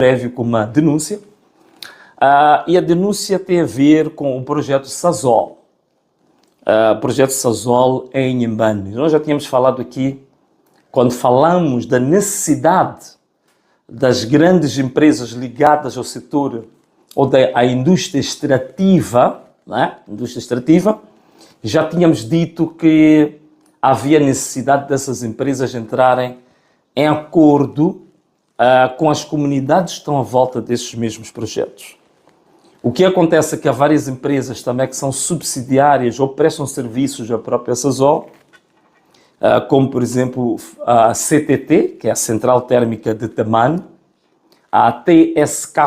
prévio com uma denúncia, e a denúncia tem a ver com o projeto Sasol. O projeto Sasol em Inhambane. Nós já tínhamos falado aqui, quando falamos da necessidade das grandes empresas ligadas ao setor ou à indústria extrativa, né? Indústria extrativa, já tínhamos dito que havia necessidade dessas empresas entrarem em acordo com as comunidades que estão à volta desses mesmos projetos. O que acontece é que há várias empresas também que são subsidiárias ou prestam serviços à própria Sasol, como por exemplo a CTT, que é a Central Térmica de Temane, a TSK,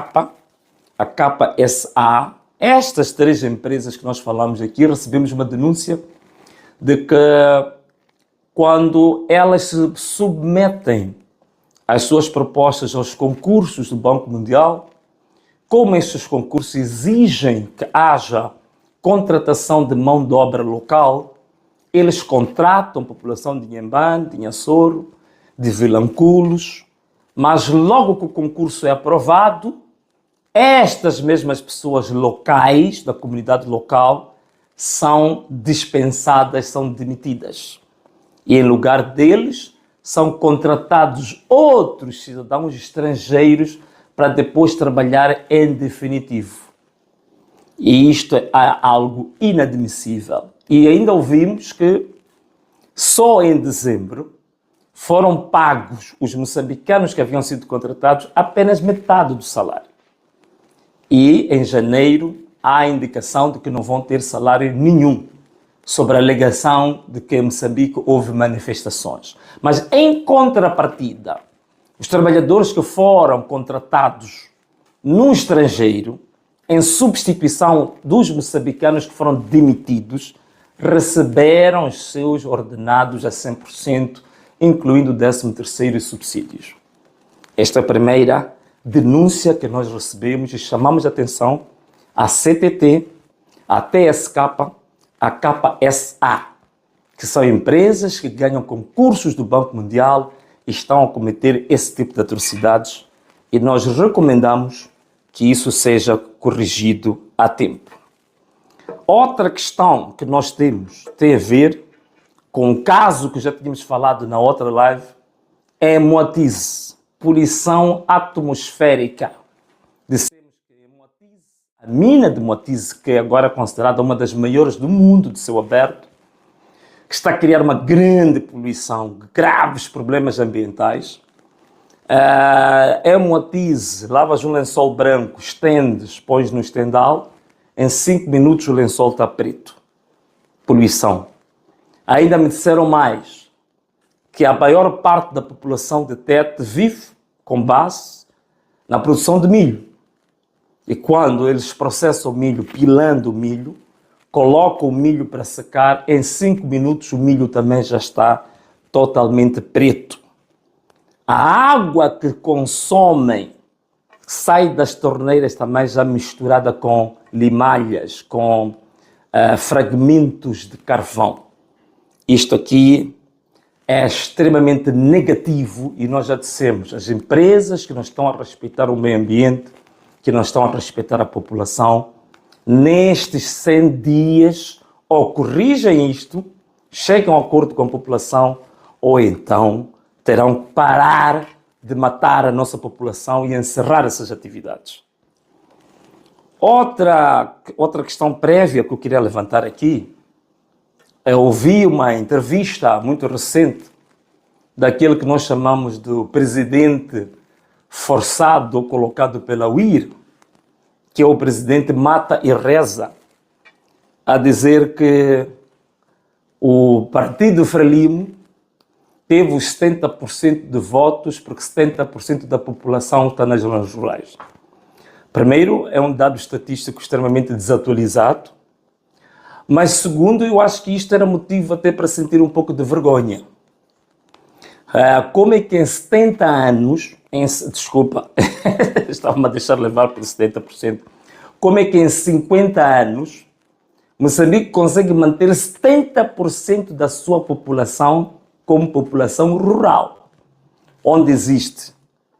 a KSA. Estas três empresas que nós falamos aqui, recebemos uma denúncia de que quando elas se submetem as suas propostas aos concursos do Banco Mundial, como estes concursos exigem que haja contratação de mão de obra local, eles contratam a população de Inhambane, de Inhassoro, de Vilanculos, mas logo que o concurso é aprovado, estas mesmas pessoas locais, da comunidade local, são dispensadas, são demitidas. E em lugar deles, são contratados outros cidadãos estrangeiros para depois trabalhar em definitivo. E isto é algo inadmissível. E ainda ouvimos que só em dezembro foram pagos os moçambicanos que haviam sido contratados apenas metade do salário. E em janeiro há a indicação de que não vão ter salário nenhum, sobre a alegação de que em Moçambique houve manifestações. Mas em contrapartida, os trabalhadores que foram contratados no estrangeiro, em substituição dos moçambicanos que foram demitidos, receberam os seus ordenados a 100%, incluindo o 13º e subsídios. Esta é a primeira denúncia que nós recebemos e chamamos a atenção à CTT, à TSK, à KSA, que são empresas que ganham concursos do Banco Mundial e estão a cometer esse tipo de atrocidades, e nós recomendamos que isso seja corrigido a tempo. Outra questão que nós temos tem a ver com um caso que já tínhamos falado na outra live, é Moatize, poluição atmosférica. Dissemos que Moatize, a mina de Moatize, que é agora considerada uma das maiores do mundo de céu aberto, que está a criar uma grande poluição, graves problemas ambientais. Moatize, lavas um lençol branco, estendes, pões no estendal, em 5 minutos o lençol está preto. Poluição. Ainda me disseram mais, que a maior parte da população de Tete vive com base na produção de milho. E quando eles processam o milho, pilando o milho, colocam o milho para secar, em 5 minutos o milho também já está totalmente preto. A água que consomem sai das torneiras também já misturada com limalhas, com fragmentos de carvão. Isto aqui é extremamente negativo e nós já dissemos, as empresas que não estão a respeitar o meio ambiente, que não estão a respeitar a população, nestes 100 dias ou corrigem isto, chegam a acordo com a população, ou então terão que parar de matar a nossa população e encerrar essas atividades. Outra questão prévia que eu queria levantar aqui, eu ouvi uma entrevista muito recente daquele que nós chamamos do presidente forçado ou colocado pela UIR, que é o presidente Mata e Reza, a dizer que o Partido Frelimo teve os 70% de votos porque 70% da população está nas zonas rurais. Primeiro, é um dado estatístico extremamente desatualizado, mas segundo, eu acho que isto era motivo até para sentir um pouco de vergonha. Como é que em 70 anos, desculpa, estava-me a deixar levar por 70%, como é que em 50 anos Moçambique consegue manter 70% da sua população como população rural, onde existe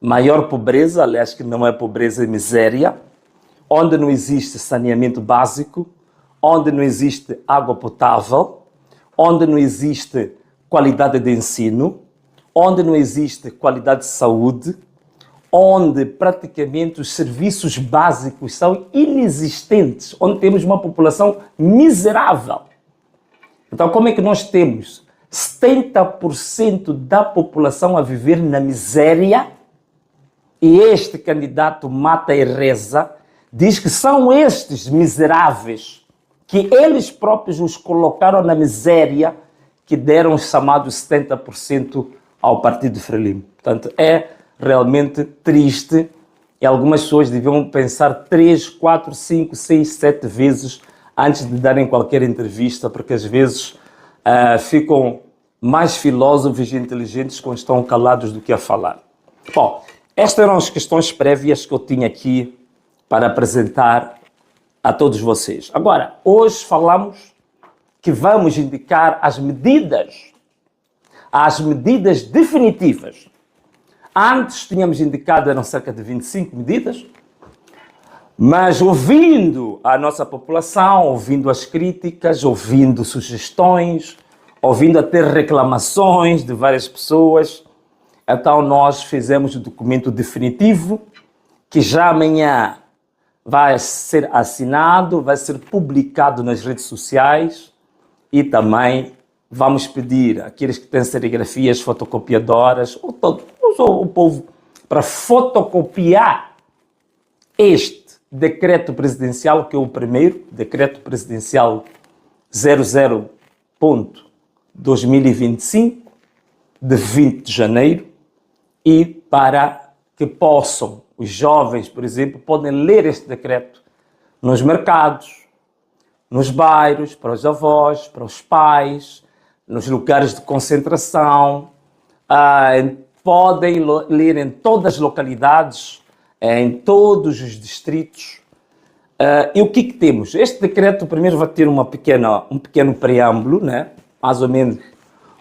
maior pobreza, aliás, que não é pobreza, é miséria, onde não existe saneamento básico, onde não existe água potável, onde não existe qualidade de ensino, onde não existe qualidade de saúde, onde praticamente os serviços básicos são inexistentes, onde temos uma população miserável. Então, como é que nós temos 70% da população a viver na miséria e este candidato mata e reza, diz que são estes miseráveis, que eles próprios os colocaram na miséria, que deram os chamados 70% ao Partido Frelimo. Portanto, é realmente triste e algumas pessoas deviam pensar 3, 4, 5, 6, 7 vezes antes de darem qualquer entrevista, porque às vezes ficam mais filósofos e inteligentes quando estão calados do que a falar. Bom, estas eram as questões prévias que eu tinha aqui para apresentar a todos vocês. Agora, hoje falamos que vamos indicar as medidas definitivas. Antes tínhamos indicado, eram cerca de 25 medidas, mas ouvindo a nossa população, ouvindo as críticas, ouvindo sugestões, ouvindo até reclamações de várias pessoas, então nós fizemos o documento definitivo, que já amanhã vai ser assinado, vai ser publicado nas redes sociais e também vamos pedir àqueles que têm serigrafias fotocopiadoras, o povo, para fotocopiar este decreto presidencial, que é o primeiro, decreto presidencial 00.2025, de 20 de janeiro, e para que possam, os jovens, por exemplo, podem ler este decreto nos mercados, nos bairros, para os avós, para os pais, nos lugares de concentração, podem ler em todas as localidades, em todos os distritos. E o que temos? Este decreto primeiro vai ter um pequeno preâmbulo, né? Mais ou menos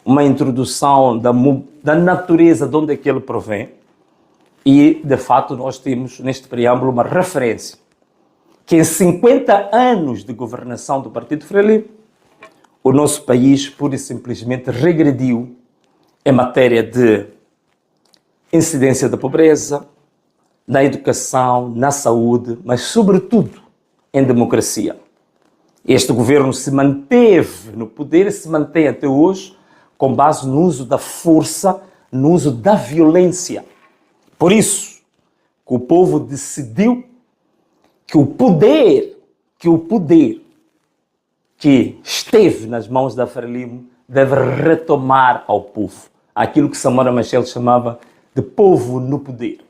uma introdução da natureza de onde é que ele provém. E, de fato, nós temos neste preâmbulo uma referência que em 50 anos de governação do Partido Frelimo, o nosso país pura e simplesmente regrediu em matéria de incidência da pobreza, na educação, na saúde, mas sobretudo em democracia. Este governo se manteve no poder e se mantém até hoje com base no uso da força, no uso da violência. Por isso que o povo decidiu que o poder que esteve nas mãos da Frelimo deve retomar ao povo. Aquilo que Samora Machel chamava de povo no poder,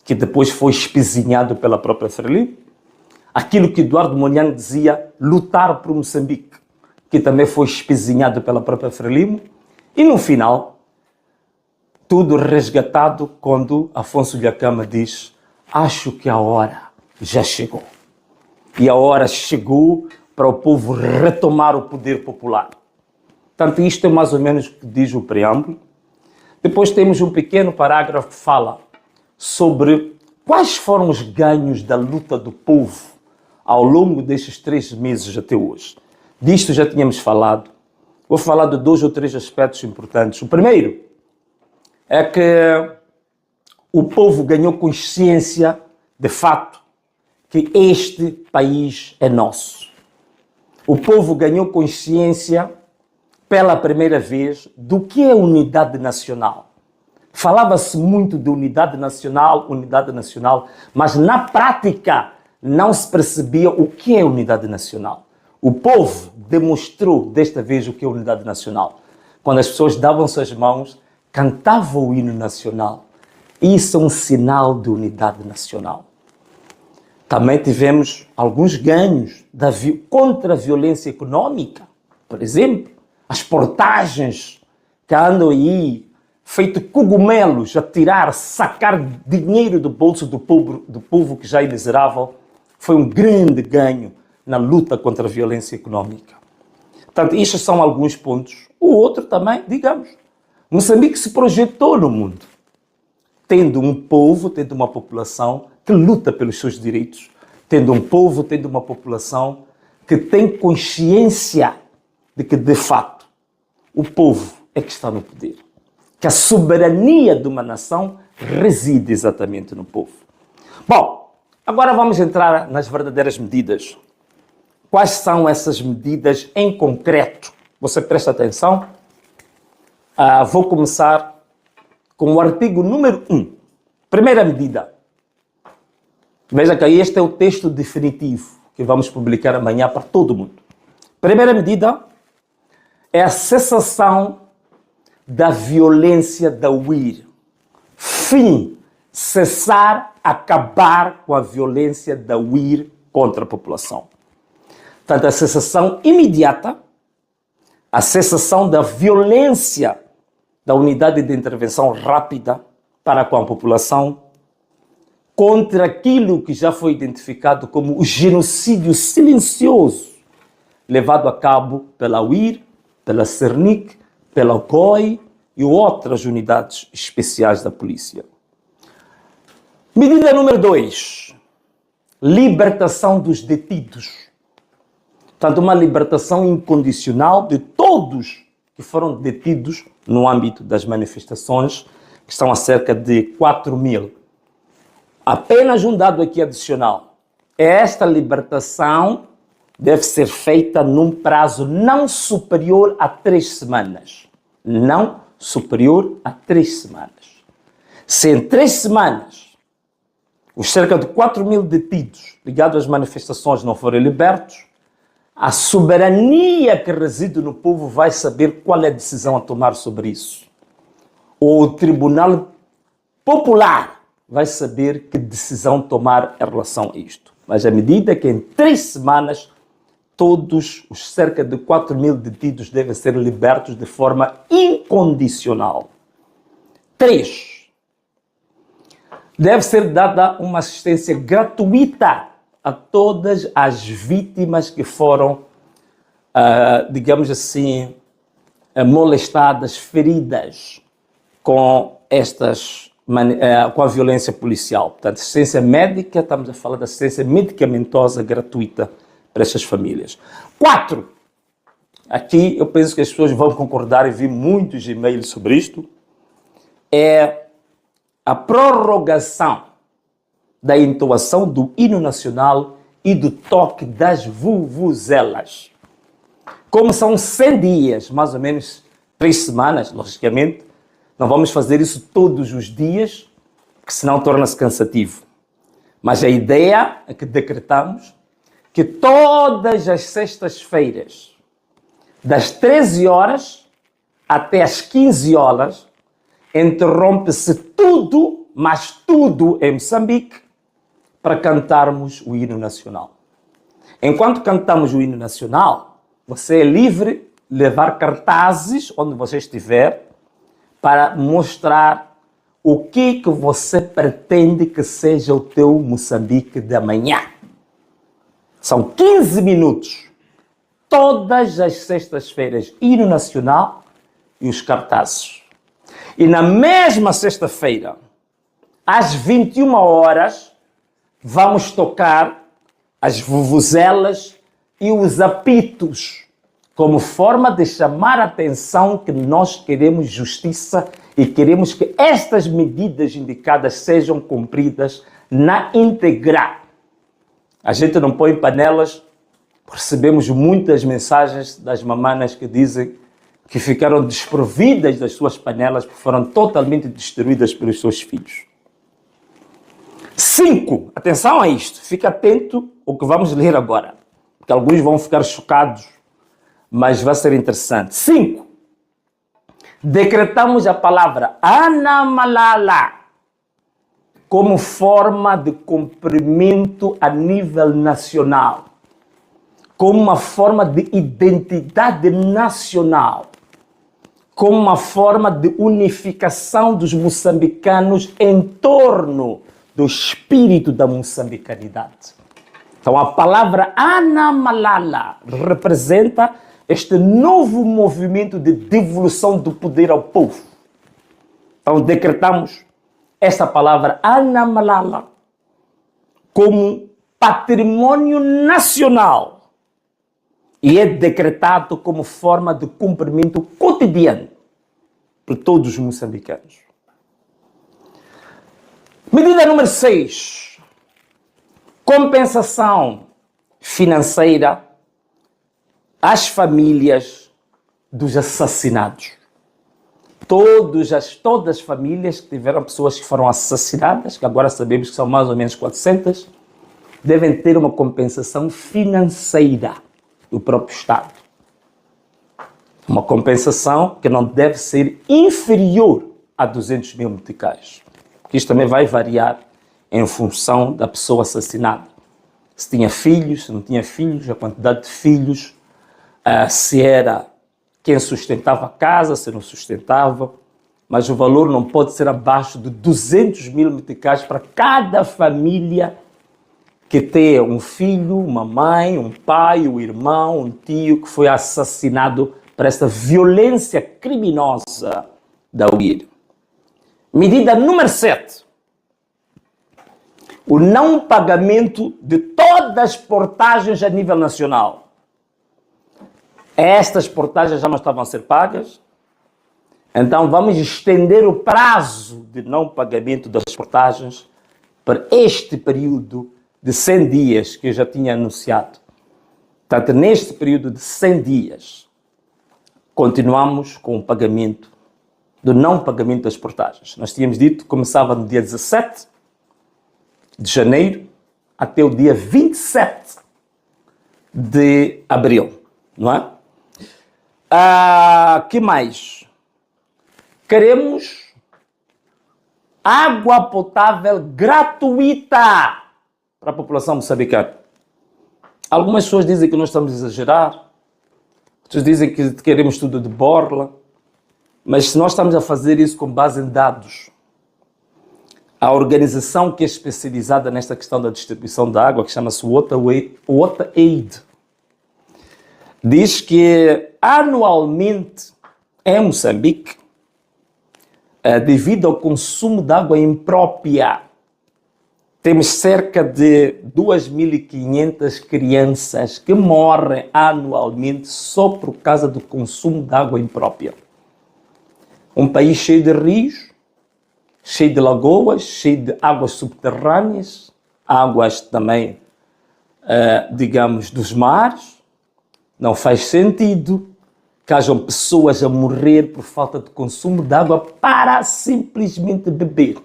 que depois foi espezinhado pela própria Frelimo. Aquilo que Eduardo Mondlane dizia, lutar por Moçambique, que também foi espezinhado pela própria Frelimo. E no final, tudo resgatado quando Afonso Dhlakama diz: acho que a hora já chegou. E a hora chegou para o povo retomar o poder popular. Portanto, isto é mais ou menos o que diz o preâmbulo. Depois temos um pequeno parágrafo que fala sobre quais foram os ganhos da luta do povo ao longo destes 3 meses até hoje. Disto já tínhamos falado. Vou falar de 2 ou 3 aspectos importantes. O primeiro é que o povo ganhou consciência, de fato, que este país é nosso. O povo ganhou consciência, pela primeira vez, do que é unidade nacional. Falava-se muito de unidade nacional, mas na prática não se percebia o que é unidade nacional. O povo demonstrou desta vez o que é unidade nacional. Quando as pessoas davam-se as mãos, cantavam o hino nacional. Isso é um sinal de unidade nacional. Também tivemos alguns ganhos contra a violência econômica. Por exemplo, as portagens que andam aí, feito cogumelos, a sacar dinheiro do bolso do povo que já é miserável, foi um grande ganho na luta contra a violência econômica. Portanto, estes são alguns pontos. O outro também, digamos, Moçambique se projetou no mundo. tendo um povo, tendo uma população que luta pelos seus direitos, tendo um povo, tendo uma população que tem consciência de que, de fato, o povo é que está no poder. Que a soberania de uma nação reside exatamente no povo. Bom, agora vamos entrar nas verdadeiras medidas. Quais são essas medidas em concreto? Você presta atenção? Vou começar com o artigo número 1. Primeira medida. Veja que este é o texto definitivo que vamos publicar amanhã para todo mundo. Primeira medida é a cessação da violência da UIR. Fim, cessar, acabar com a violência da UIR contra a população. Portanto, a cessação imediata, a cessação da violência da unidade de intervenção rápida para com a população contra aquilo que já foi identificado como o genocídio silencioso levado a cabo pela UIR, pela Cernic, pela COI e outras unidades especiais da polícia. Medida número 2. Libertação dos detidos. Portanto, uma libertação incondicional de todos que foram detidos no âmbito das manifestações, que são a cerca de 4.000. Apenas um dado aqui adicional. Esta libertação deve ser feita num prazo não superior a 3 semanas. Não superior a 3 semanas. Se em 3 semanas os cerca de 4.000 detidos ligados às manifestações não forem libertos, a soberania que reside no povo vai saber qual é a decisão a tomar sobre isso. Ou o Tribunal Popular vai saber que decisão tomar em relação a isto. Mas à medida que em 3 semanas todos os cerca de 4.000 detidos devem ser libertos de forma incondicional. 3. Deve ser dada uma assistência gratuita a todas as vítimas que foram, digamos assim, molestadas, feridas com com a violência policial. Portanto, assistência médica, estamos a falar de assistência medicamentosa gratuita para estas famílias. 4. Aqui eu penso que as pessoas vão concordar e vi muitos e-mails sobre isto. É a prorrogação da entoação do hino nacional e do toque das vuvuzelas. Como são 100 dias, mais ou menos 3 semanas, logicamente, não vamos fazer isso todos os dias, porque senão torna-se cansativo. Mas a ideia é que decretamos que todas as sextas-feiras, das 13 horas até as 15 horas, interrompe-se tudo, mas tudo em Moçambique, para cantarmos o hino nacional. Enquanto cantamos o hino nacional, você é livre de levar cartazes onde você estiver para mostrar o que você pretende que seja o teu Moçambique de amanhã. São 15 minutos, todas as sextas-feiras, hino nacional e os cartazes. E na mesma sexta-feira, às 21 horas, vamos tocar as vuvuzelas e os apitos, como forma de chamar a atenção que nós queremos justiça e queremos que estas medidas indicadas sejam cumpridas na íntegra. A gente não põe panelas, recebemos muitas mensagens das mamanas que dizem que ficaram desprovidas das suas panelas porque foram totalmente destruídas pelos seus filhos. 5. Atenção a isto. Fica atento ao que vamos ler agora, porque alguns vão ficar chocados, mas vai ser interessante. 5. Decretamos a palavra Anamalala como forma de cumprimento a nível nacional, como uma forma de identidade nacional, como uma forma de unificação dos moçambicanos em torno do espírito da moçambicanidade. Então a palavra Anamalala representa este novo movimento de devolução do poder ao povo. Então decretamos esta palavra Ana Malala como patrimônio nacional e é decretado como forma de cumprimento cotidiano por todos os moçambicanos. Medida número 6. Compensação financeira às famílias dos assassinados. Todas as famílias que tiveram pessoas que foram assassinadas, que agora sabemos que são mais ou menos 400, devem ter uma compensação financeira do próprio Estado. Uma compensação que não deve ser inferior a 200 mil meticais. Porque isto também vai variar em função da pessoa assassinada. Se tinha filhos, se não tinha filhos, a quantidade de filhos, se era quem sustentava a casa, se não sustentava, mas o valor não pode ser abaixo de 200 mil meticais para cada família que tenha um filho, uma mãe, um pai, um irmão, um tio que foi assassinado por esta violência criminosa da UIR. Medida número 7. O não pagamento de todas as portagens a nível nacional. Estas portagens já não estavam a ser pagas, então vamos estender o prazo de não pagamento das portagens para este período de 100 dias que eu já tinha anunciado. Portanto, neste período de 100 dias, continuamos com o pagamento, do não pagamento das portagens. Nós tínhamos dito que começava no dia 17 de janeiro até o dia 27 de abril, não é? Que mais? Queremos água potável gratuita para a população moçambicana. Algumas pessoas dizem que nós estamos a exagerar, outros dizem que queremos tudo de borla, mas se nós estamos a fazer isso com base em dados, a organização que é especializada nesta questão da distribuição da água, que chama-se WaterAid, diz que anualmente em Moçambique, devido ao consumo de água imprópria, temos cerca de 2.500 crianças que morrem anualmente só por causa do consumo de água imprópria. Um país cheio de rios, cheio de lagoas, cheio de águas subterrâneas, águas também, digamos, dos mares. Não faz sentido que hajam pessoas a morrer por falta de consumo de água para simplesmente beber.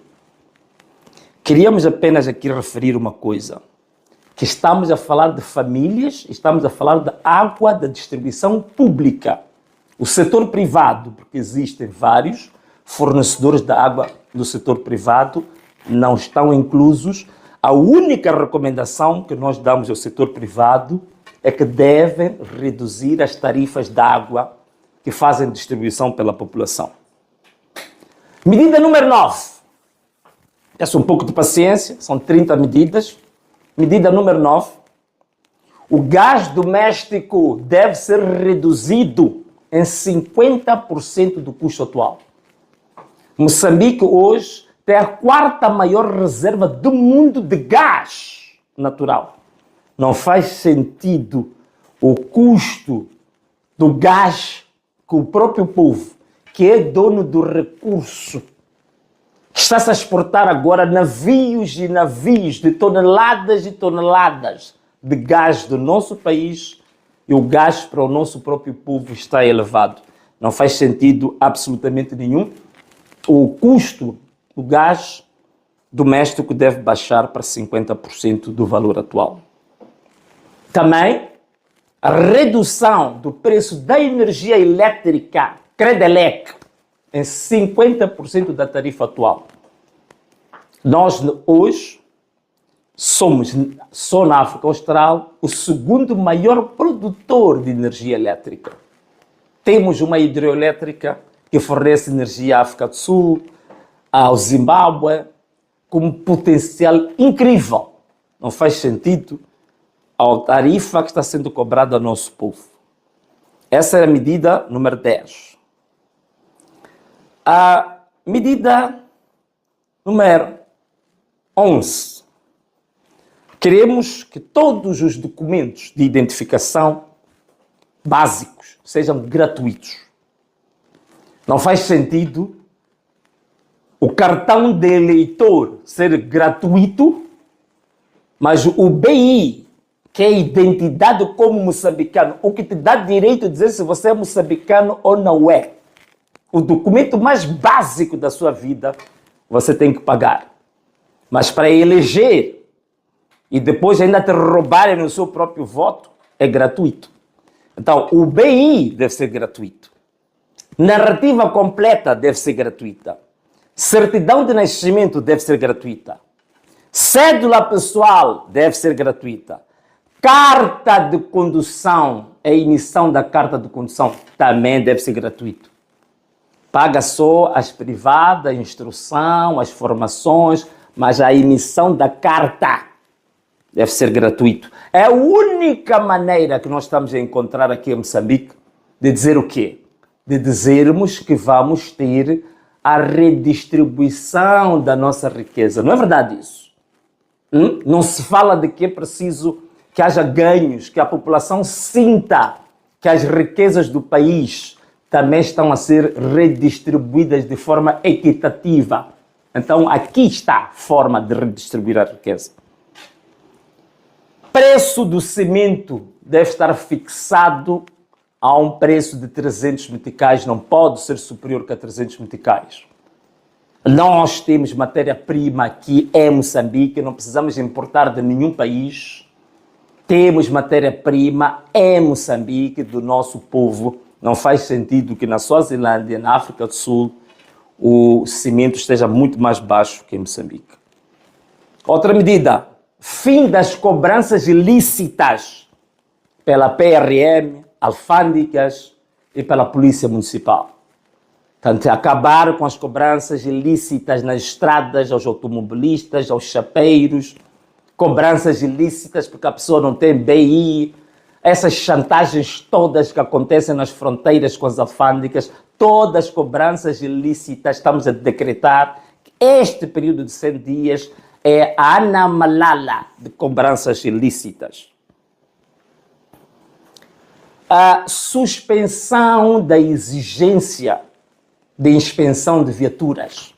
Queríamos apenas aqui referir uma coisa, que estamos a falar de famílias, estamos a falar de água da distribuição pública. O setor privado, porque existem vários fornecedores de água do setor privado, não estão inclusos. A única recomendação que nós damos ao setor privado é que devem reduzir as tarifas de água que fazem distribuição pela população. Medida número 9. Peço um pouco de paciência, são 30 medidas. Medida número 9. O gás doméstico deve ser reduzido em 50% do custo atual. Moçambique hoje tem a 4ª maior reserva do mundo de gás natural. Não faz sentido o custo do gás que o próprio povo, que é dono do recurso, está-se a exportar agora navios e navios de toneladas e toneladas de gás do nosso país, e o gás para o nosso próprio povo está elevado. Não faz sentido absolutamente nenhum. O custo do gás doméstico deve baixar para 50% do valor atual. Também a redução do preço da energia elétrica, Credelec, em 50% da tarifa atual. Nós hoje somos, só na África Austral, o segundo maior produtor de energia elétrica. Temos uma hidroelétrica que fornece energia à África do Sul, ao Zimbábue, com um potencial incrível. Não faz sentido a tarifa que está sendo cobrada ao nosso povo. Essa é a medida número 10. A medida Número 11. Queremos que todos os documentos de identificação básicos sejam gratuitos. Não faz sentido o cartão de eleitor ser gratuito, mas o BI, que é a identidade como moçambicano, o que te dá direito de dizer se você é moçambicano ou não é, o documento mais básico da sua vida, você tem que pagar. Mas para eleger e depois ainda te roubarem no seu próprio voto, é gratuito. Então, o BI deve ser gratuito. Narrativa completa deve ser gratuita. Certidão de nascimento deve ser gratuita. Cédula pessoal deve ser gratuita. Carta de condução, a emissão da carta de condução também deve ser gratuito. Paga só as privadas, a instrução, as formações, mas a emissão da carta deve ser gratuito. É a única maneira que nós estamos a encontrar aqui em Moçambique de dizer o quê? De dizermos que vamos ter a redistribuição da nossa riqueza. Não é verdade isso? Não se fala de que é preciso que haja ganhos, que a população sinta que as riquezas do país também estão a ser redistribuídas de forma equitativa. Então, aqui está a forma de redistribuir a riqueza. Preço do cimento deve estar fixado a um preço de 300 meticais, não pode ser superior que a 300 meticais. Nós temos matéria-prima aqui em Moçambique, não precisamos importar de nenhum país. Temos matéria-prima em Moçambique, do nosso povo. Não faz sentido que na Suazilândia, na África do Sul, o cimento esteja muito mais baixo que em Moçambique. Outra medida, fim das cobranças ilícitas pela PRM, alfândegas e pela Polícia Municipal. Portanto, acabar com as cobranças ilícitas nas estradas, aos automobilistas, aos chapeiros, cobranças ilícitas porque a pessoa não tem BI, essas chantagens todas que acontecem nas fronteiras com as alfândegas, todas as cobranças ilícitas, estamos a decretar que este período de 100 dias é a anamalala de cobranças ilícitas. A suspensão da exigência de inspeção de viaturas.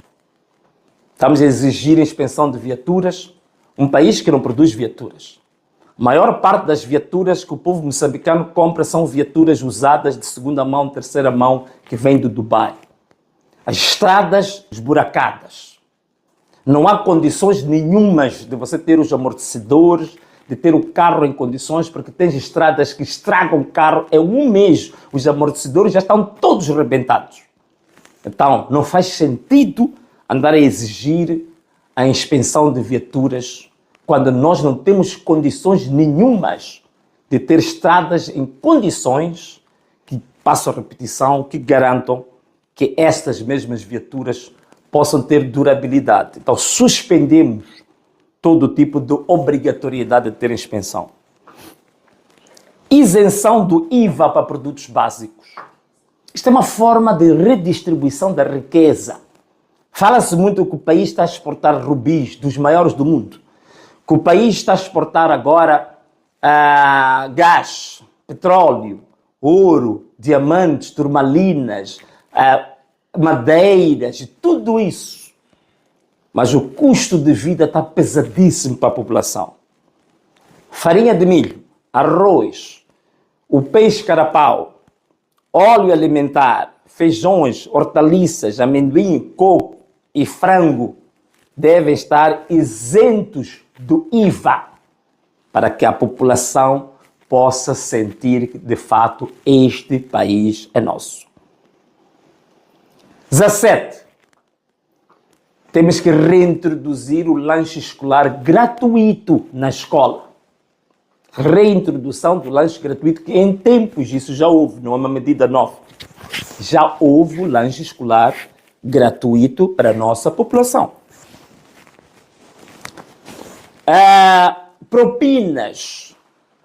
Estamos a exigir inspeção de viaturas, um país que não produz viaturas. A maior parte das viaturas que o povo moçambicano compra são viaturas usadas de segunda mão, terceira mão, que vêm do Dubai. As estradas esburacadas. Não há condições nenhumas de você ter os amortecedores, de ter o carro em condições, porque tem estradas que estragam o carro em um mês. Os amortecedores já estão todos rebentados. Então, não faz sentido andar a exigir a inspeção de viaturas quando nós não temos condições nenhumas de ter estradas em condições que, passo a repetição, que garantam que estas mesmas viaturas possam ter durabilidade. Então, suspendemos todo tipo de obrigatoriedade de ter inspeção. Isenção do IVA para produtos básicos. Isto é uma forma de redistribuição da riqueza. Fala-se muito que o país está a exportar rubis, dos maiores do mundo. Que o país está a exportar agora gás, petróleo, ouro, diamantes, turmalinas, madeiras, tudo isso. Mas o custo de vida está pesadíssimo para a população. Farinha de milho, arroz, o peixe carapau, óleo alimentar, feijões, hortaliças, amendoim, coco e frango devem estar isentos do IVA para que a população possa sentir que, de fato, este país é nosso. 17. Temos que reintroduzir o lanche escolar gratuito na escola. Reintrodução do lanche gratuito, que em tempos isso já houve, não é uma medida nova. Já houve o lanche escolar gratuito para a nossa população. Propinas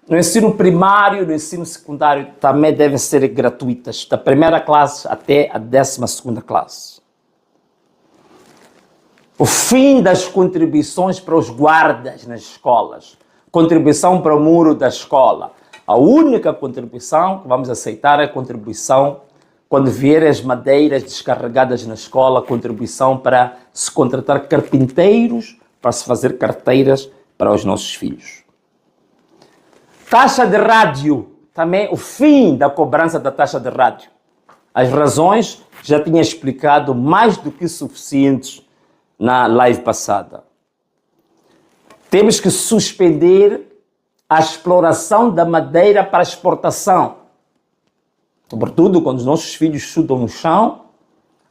no ensino primário, no ensino secundário também devem ser gratuitas, da primeira classe até a 12ª classe. O fim das contribuições para os guardas nas escolas. Contribuição para o muro da escola. A única contribuição que vamos aceitar é a contribuição quando vierem as madeiras descarregadas na escola, contribuição para se contratar carpinteiros para se fazer carteiras para os nossos filhos. Taxa de rádio. Também o fim da cobrança da taxa de rádio. As razões já tinha explicado mais do que suficientes na live passada. Temos que suspender a exploração da madeira para exportação. Sobretudo quando os nossos filhos estudam no chão,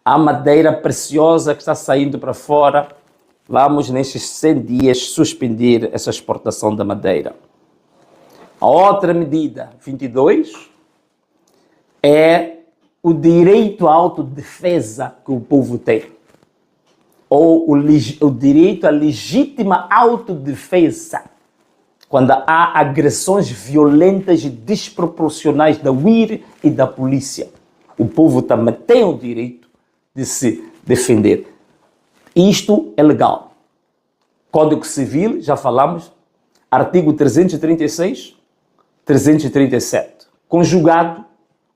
há madeira preciosa que está saindo para fora. Vamos, nestes 100 dias, suspender essa exportação da madeira. A outra medida, 22, é o direito à autodefesa que o povo tem. Ou o direito à legítima autodefesa. Quando há agressões violentas e desproporcionais da UIR e da polícia. O povo também tem o direito de se defender. Isto é legal. Código Civil, já falamos, artigo 336, 337, conjugado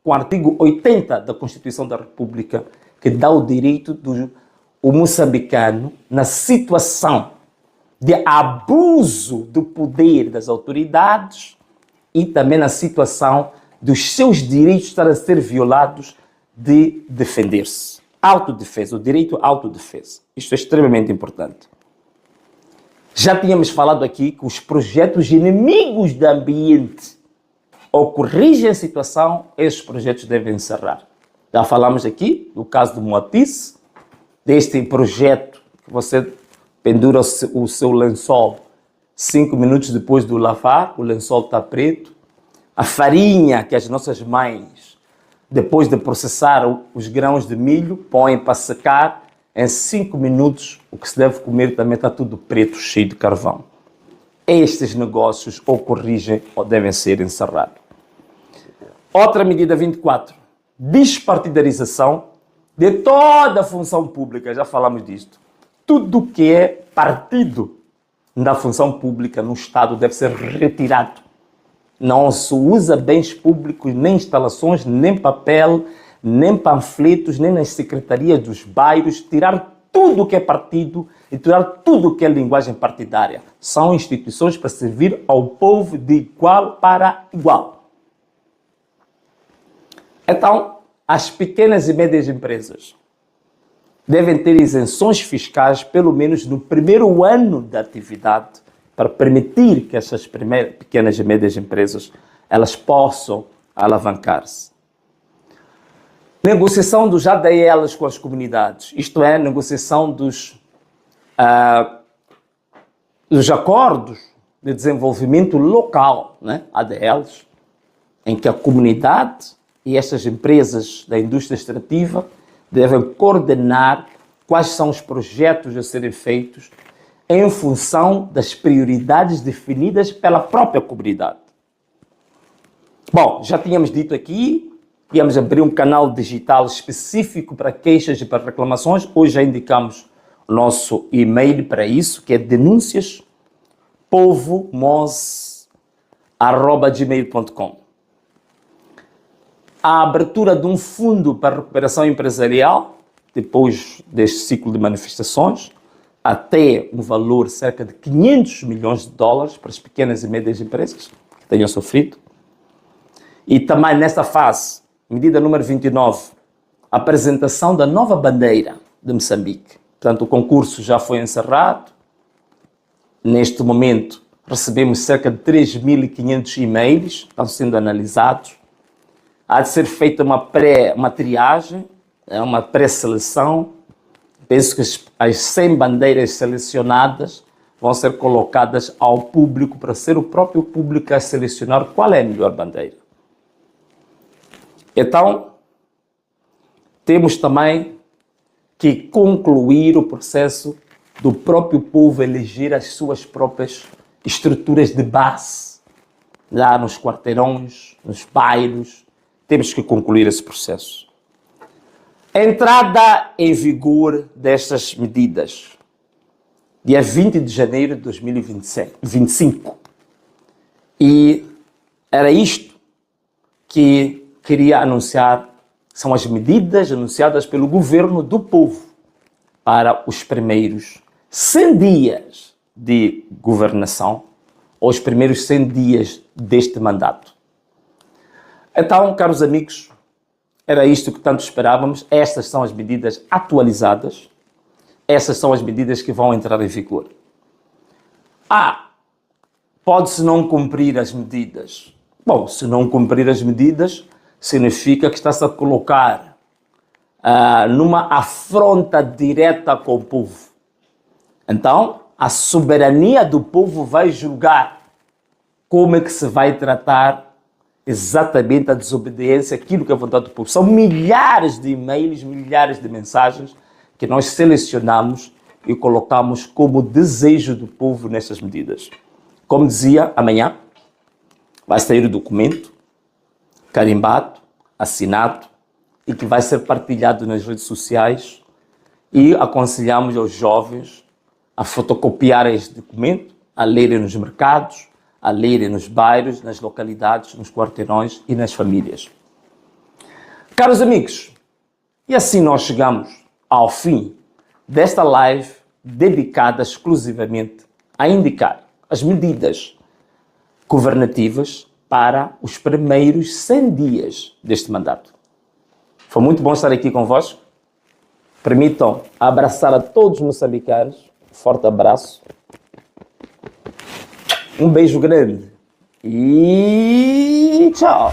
com o artigo 80 da Constituição da República, que dá o direito do moçambicano, na situação de abuso do poder das autoridades e também na situação dos seus direitos estarem a ser violados, de defender-se. Autodefesa, o direito à autodefesa. Isto é extremamente importante. Já tínhamos falado aqui que os projetos inimigos do ambiente ou corrigem a situação, esses projetos devem encerrar. Já falamos aqui do caso do Moatize, deste projeto que você pendura o seu lençol 5 minutos depois do lavar, o lençol está preto. A farinha que as nossas mães, depois de processar os grãos de milho, põem para secar, em 5 minutos o que se deve comer também está tudo preto, cheio de carvão. Estes negócios ou corrigem ou devem ser encerrados. Outra medida 24, despartidarização de toda a função pública, já falamos disto. Tudo que é partido da função pública no Estado deve ser retirado. Não se usa bens públicos, nem instalações, nem papel, nem panfletos, nem nas secretarias dos bairros. Tirar tudo que é partido e tirar tudo que é linguagem partidária. São instituições para servir ao povo de igual para igual. Então, as pequenas e médias empresas devem ter isenções fiscais, pelo menos no primeiro ano da atividade, para permitir que essas pequenas e médias empresas elas possam alavancar-se. Negociação dos ADLs com as comunidades, isto é, negociação dos acordos de desenvolvimento local, né? ADLs, em que a comunidade e estas empresas da indústria extrativa devem coordenar quais são os projetos a serem feitos em função das prioridades definidas pela própria comunidade. Bom, já tínhamos dito aqui, íamos abrir um canal digital específico para queixas e para reclamações. Hoje já indicamos o nosso e-mail para isso, que é denuncias.povomos@gmail.com. A abertura de um fundo para recuperação empresarial, depois deste ciclo de manifestações, até um valor cerca de 500 milhões de dólares para as pequenas e médias empresas que tenham sofrido. E também nesta fase, medida número 29, apresentação da nova bandeira de Moçambique. Portanto, o concurso já foi encerrado. Neste momento, recebemos cerca de 3.500 e-mails, estão sendo analisados. Há de ser feita uma triagem, uma pré-seleção. Penso que as 100 bandeiras selecionadas vão ser colocadas ao público para ser o próprio público a selecionar qual é a melhor bandeira. Então, temos também que concluir o processo do próprio povo eleger as suas próprias estruturas de base, lá nos quarteirões, nos bairros. Temos que concluir esse processo. A entrada em vigor destas medidas. dia 20 de janeiro de 2025. E era isto que queria anunciar, são as medidas anunciadas pelo governo do povo para os primeiros 100 dias de governação, ou os primeiros 100 dias deste mandato. Então, caros amigos, era isto que tanto esperávamos. Estas são as medidas atualizadas. Essas são as medidas que vão entrar em vigor. Pode-se não cumprir as medidas. Bom, se não cumprir as medidas, significa que está-se a colocar numa afronta direta com o povo. Então, a soberania do povo vai julgar como é que se vai tratar exatamente a desobediência, aquilo que é a vontade do povo. São milhares de e-mails, milhares de mensagens que nós selecionamos e colocamos como desejo do povo nessas medidas. Como dizia, amanhã vai sair o documento carimbado, assinado e que vai ser partilhado nas redes sociais, e aconselhamos aos jovens a fotocopiarem este documento, a lerem nos mercados, a lerem nos bairros, nas localidades, nos quarteirões e nas famílias. Caros amigos, e assim nós chegamos ao fim desta live dedicada exclusivamente a indicar as medidas governativas para os primeiros 100 dias deste mandato. Foi muito bom estar aqui convosco. Permitam abraçar a todos os moçambicanos. Forte abraço. Um beijo grande e tchau!